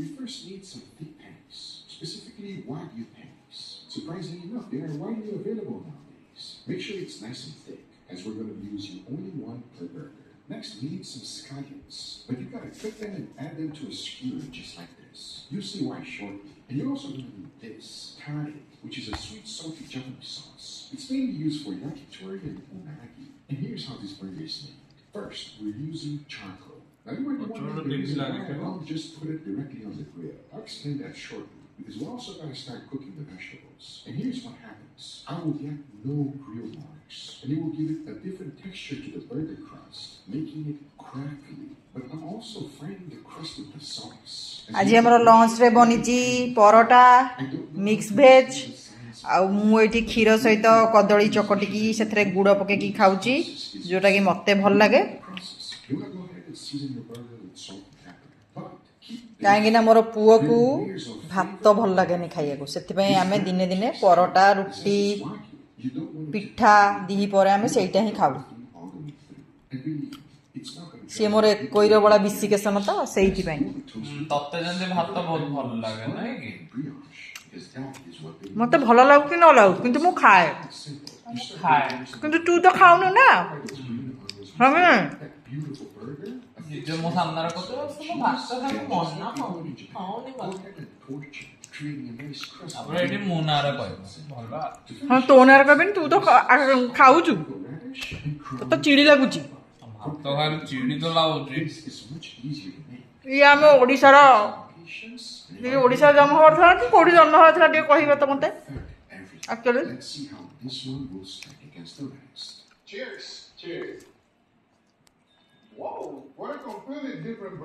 We first need some thick patties, specifically Wagyu patties. Surprisingly enough, they are widely available nowadays. Make sure it's nice and thick, as we're going to be using only one per burger. Next, we need some scallions, but you gotta cut them and add them to a skewer just like this. You'll see why shortly. And you're also gonna need this, tare, which is a sweet, salty Japanese sauce. It's mainly used for yakitori and unagi. And here's how this burger is made. First, we're using charcoal. Now you might be wondering, I'll just put it directly on the grill. I'll explain that shortly, because we're also gonna start cooking the vegetables. And here's what happens. I will get no grill marks, and it will give it a different texture to the burger crust, making it crackly. But I'm also frying the crust with the sauce. आज हमर lunch रे बनिची parotta mix veg आ मु एठी क्षीर सहित कदली चकटिकी सेथरे गुड़ पकेकी खाउची जोटा कि मते भल लागे कहीं ना मोर पुओ को भात भल लगे खाइया को से आम दिने दिने परोटा रुटी पिठा दिही पर आम सेटा ही खाऊ सी मोर कोईर बड़ा विशिकेशन तो से मत भल लगु कि न लगु कि मु खाए कि तू तो खाऊनु ना हमें हाँ तो नार कहबे तू तो खाऊचु तो चिड़ी लगुची ये आम ओडिशार ओडिशा जन्म हवा कि कौटी जन्म हवा टे कह तो मत actually Cheers. Cheers. Whoa, what a completely different